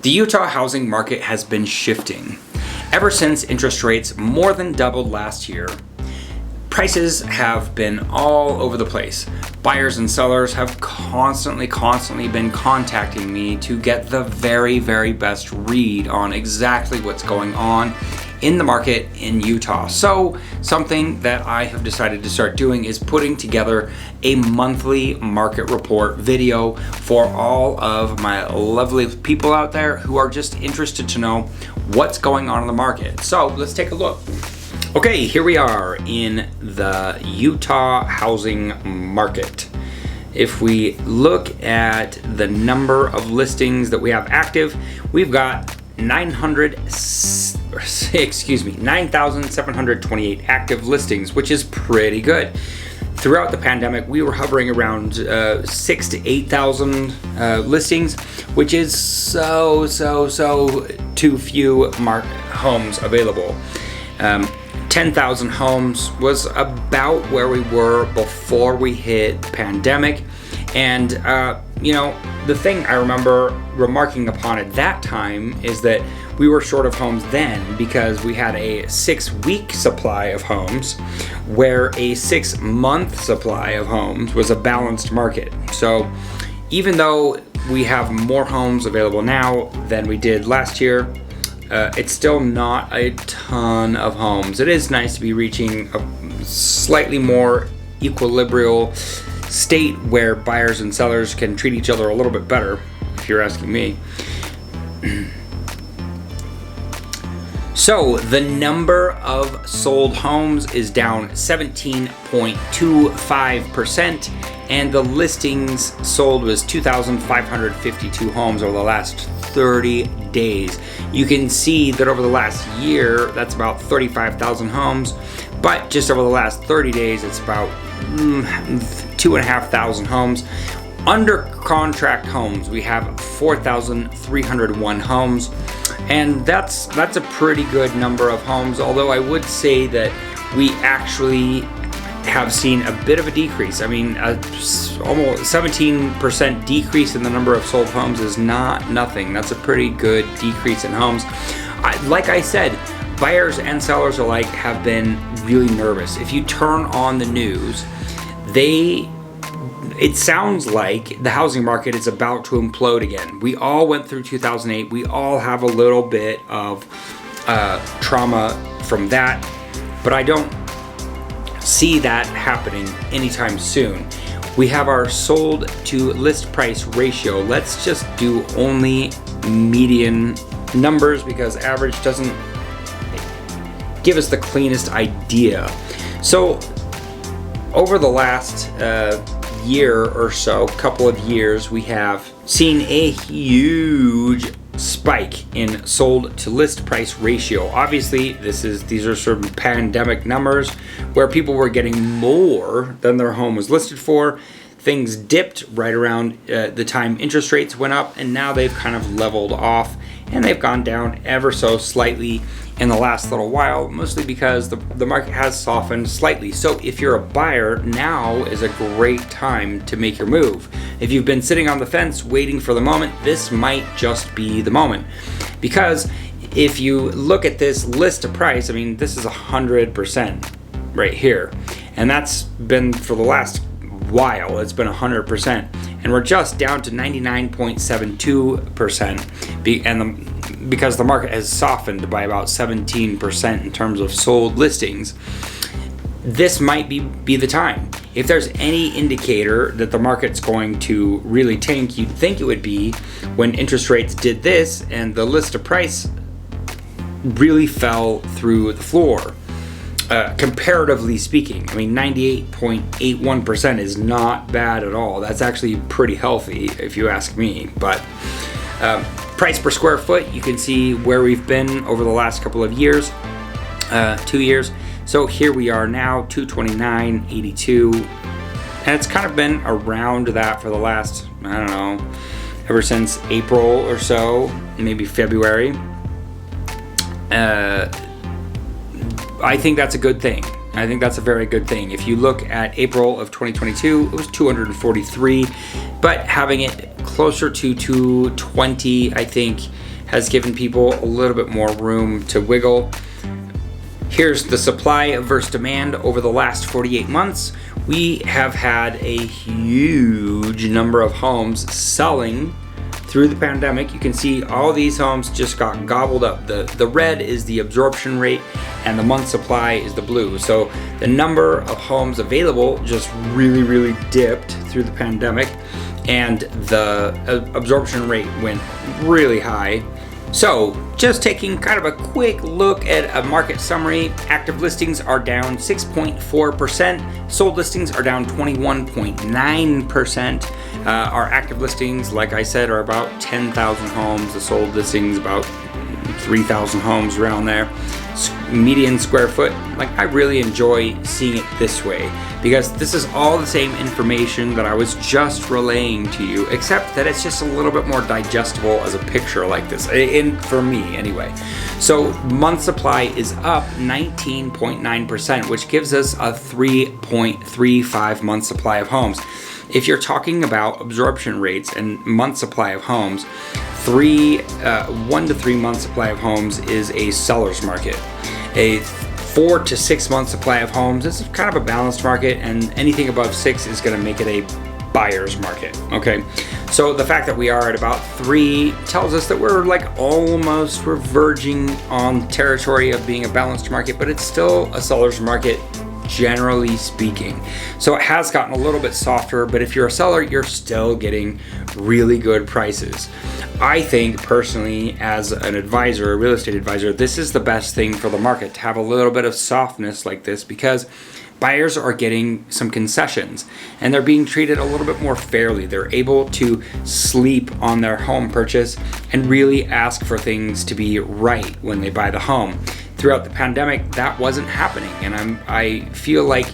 The Utah housing market has been shifting. Ever since interest rates more than doubled last year, prices have been all over the place. Buyers and sellers have constantly been contacting me to get the very best read on exactly what's going on in the market in Utah. So something that I have decided to start doing is putting together a monthly market report video for all of my lovely people out there who are just interested to know what's going on in the market. So let's take a look. Okay, here we are in the Utah housing market. If we look at the number of listings that we have active, we've got 9,728 active listings, which is pretty good. Throughout the pandemic, we were hovering around 6,000 to 8,000 listings, which is so too few homes available. 10,000 homes was about where we were before we hit the pandemic. And, the thing I remember remarking upon at that time is that we were short of homes then because we had a 6-week supply of homes, where a 6-month supply of homes was a balanced market. So even though we have more homes available now than we did last year, it's still not a ton of homes. It is nice to be reaching a slightly more equilibrial state where buyers and sellers can treat each other a little bit better, if you're asking me. So the number of sold homes is down 17.25%, and the listings sold was 2,552 homes over the last 30 days. You can see that over the last year, that's about 35,000 homes, but just over the last 30 days, it's about 2,500 homes. Under contract homes, we have 4,301 homes, and that's a pretty good number of homes, although I would say that we actually have seen a bit of a decrease. I mean, almost 17% decrease in the number of sold homes is not nothing. That's a pretty good decrease in homes. Like I said, buyers and sellers alike have been really nervous. If you turn on the news, it sounds like the housing market is about to implode again. We all went through 2008. We all have a little bit of trauma from that, but I don't see that happening anytime soon. We have our sold to list price ratio. Let's just do only median numbers because average doesn't give us the cleanest idea. So over the last year or so, couple of years, we have seen a huge spike in sold to list price ratio. Obviously, these are sort of pandemic numbers where people were getting more than their home was listed for. Things dipped right around the time interest rates went up, and now they've kind of leveled off, and they've gone down ever so slightly in the last little while, mostly because the market has softened slightly. So if you're a buyer, now is a great time to make your move. If you've been sitting on the fence waiting for the moment, this might just be the moment. Because if you look at this list of price, I mean, this is 100% right here. And that's been for the last while, it's been 100%. And we're just down to 99.72%. Because the market has softened by about 17% in terms of sold listings. This might be the time. If there's any indicator that the market's going to really tank, you'd think it would be when interest rates did this and the list of price really fell through the floor. Comparatively speaking, I mean, 98.81% is not bad at all. That's actually pretty healthy if you ask me. But price per square foot, you can see where we've been over the last couple of years, 2 years. So here we are now, $229.82, and it's kind of been around that for the last, I don't know, ever since April or so, maybe February. I think that's a good thing. I think that's a very good thing. If you look at April of 2022, it was 243, but having it closer to 220, I think, has given people a little bit more room to wiggle. Here's the supply versus demand over the last 48 months. We have had a huge number of homes selling through the pandemic. You can see all these homes just got gobbled up. The red is the absorption rate and the month supply is the blue. So the number of homes available just really dipped through the pandemic, and the absorption rate went really high. So just taking kind of a quick look at a market summary, active listings are down 6.4%, sold listings are down 21.9%. Our active listings, like I said, are about 10,000 homes. The sold listings about 3,000 homes around there. Median square foot, like I really enjoy seeing it this way because this is all the same information that I was just relaying to you, except that it's just a little bit more digestible as a picture like this, for me anyway. So month supply is up 19.9%, which gives us a 3.35 month supply of homes. If you're talking about absorption rates and month supply of homes, 1 to 3 month supply of homes is a seller's market. A 4 to 6 month supply of homes is kind of a balanced market, and anything above 6 is going to make it a buyer's market. Okay, so the fact that we are at about 3 tells us that we're verging on territory of being a balanced market, but it's still a seller's market, generally speaking. So it has gotten a little bit softer, but if you're a seller, you're still getting really good prices. I think personally, as an advisor, a real estate advisor, this is the best thing for the market, to have a little bit of softness like this, because buyers are getting some concessions and they're being treated a little bit more fairly. They're able to sleep on their home purchase and really ask for things to be right when they buy the home. Throughout the pandemic, that wasn't happening, and I feel like,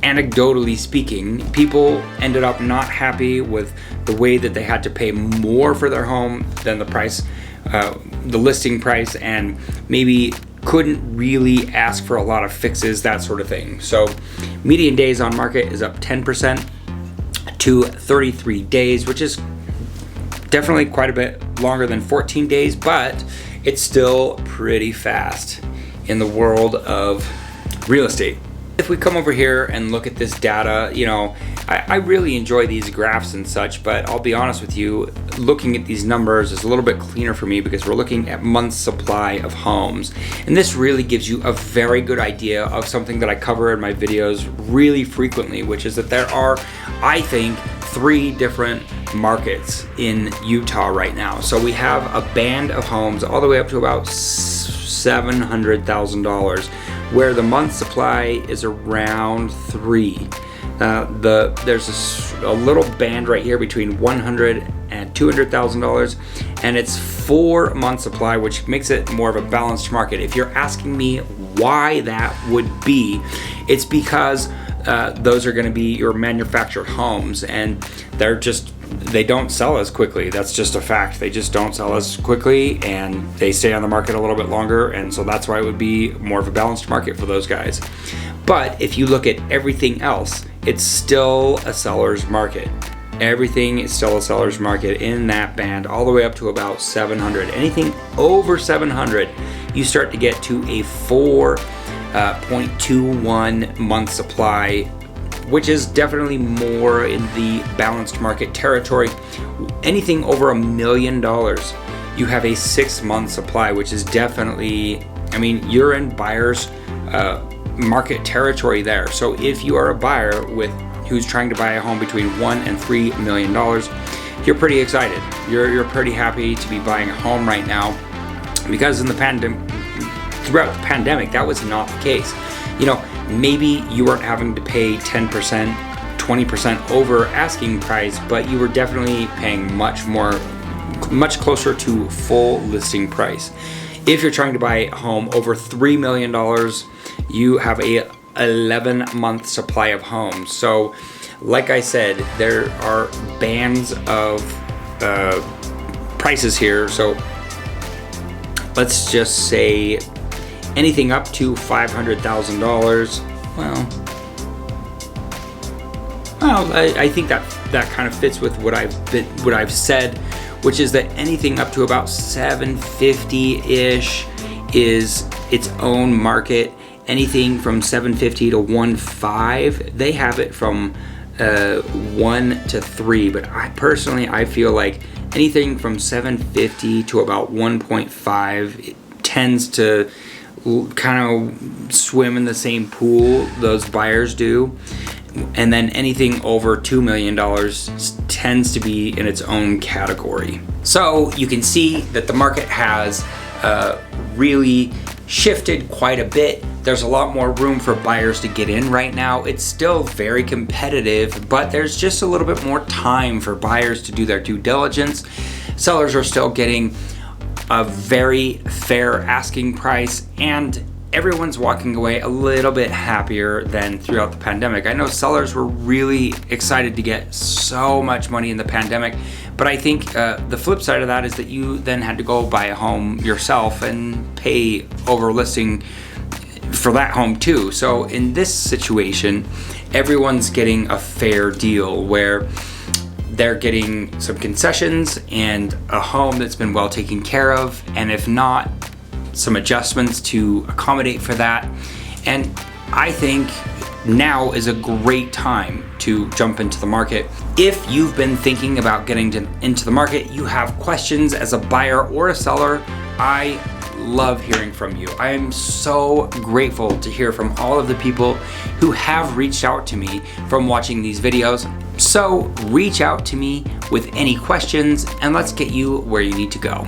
anecdotally speaking, people ended up not happy with the way that they had to pay more for their home than the price, the listing price, and maybe couldn't really ask for a lot of fixes, that sort of thing. So median days on market is up 10% to 33 days, which is definitely quite a bit longer than 14 days, but it's still pretty fast in the world of real estate. If we come over here and look at this data, I really enjoy these graphs and such, but I'll be honest with you, looking at these numbers is a little bit cleaner for me because we're looking at month's supply of homes. And this really gives you a very good idea of something that I cover in my videos really frequently, which is that there are, I think, 3 different markets in Utah right now. So we have a band of homes all the way up to about $700,000, where the month supply is around 3. There's a little band right here between $100,000 and $200,000, and it's 4 month supply, which makes it more of a balanced market. If you're asking me why that would be, it's because those are going to be your manufactured homes, and they don't sell as quickly. That's just a fact. They just don't sell as quickly, and they stay on the market a little bit longer, and so that's why it would be more of a balanced market for those guys. But if you look at everything else, it's still a seller's market. Everything is still a seller's market in that band, all the way up to about 700. Anything over 700, you start to get to a 4.21 month supply, which is definitely more in the balanced market territory. Anything over $1 million, you have a 6 month supply, which is definitely, you're in buyer's market territory there. So if you are a buyer who's trying to buy a home between $1 and $3 million, you're pretty excited. You're pretty happy to be buying a home right now, because in the throughout the pandemic, that was not the case. Maybe you weren't having to pay 10%, 20% over asking price, but you were definitely paying much closer to full listing price. If you're trying to buy a home over $3 million, you have a 11 month supply of homes. So like I said, there are bands of prices here. So let's just say anything up to $500,000. Well, I think that kind of fits with what I've said which is that anything up to about 750-ish is its own market. Anything from 750 to 1.5, they have it from 1 to 3, but I personally feel like anything from 750 to about 1.5 it tends to kind of swim in the same pool those buyers do, and then anything over $2 million tends to be in its own category. So you can see that the market has really shifted quite a bit. There's a lot more room for buyers to get in right now. It's still very competitive, but there's just a little bit more time for buyers to do their due diligence. Sellers are still getting a very fair asking price, and everyone's walking away a little bit happier than throughout the pandemic. I know sellers were really excited to get so much money in the pandemic, but I think the flip side of that is that you then had to go buy a home yourself and pay over listing for that home too. So in this situation, everyone's getting a fair deal where they're getting some concessions and a home that's been well taken care of, and if not, some adjustments to accommodate for that. And I think now is a great time to jump into the market. If you've been thinking about getting into the market, you have questions as a buyer or a seller, I love hearing from you. I am so grateful to hear from all of the people who have reached out to me from watching these videos. So reach out to me with any questions and let's get you where you need to go.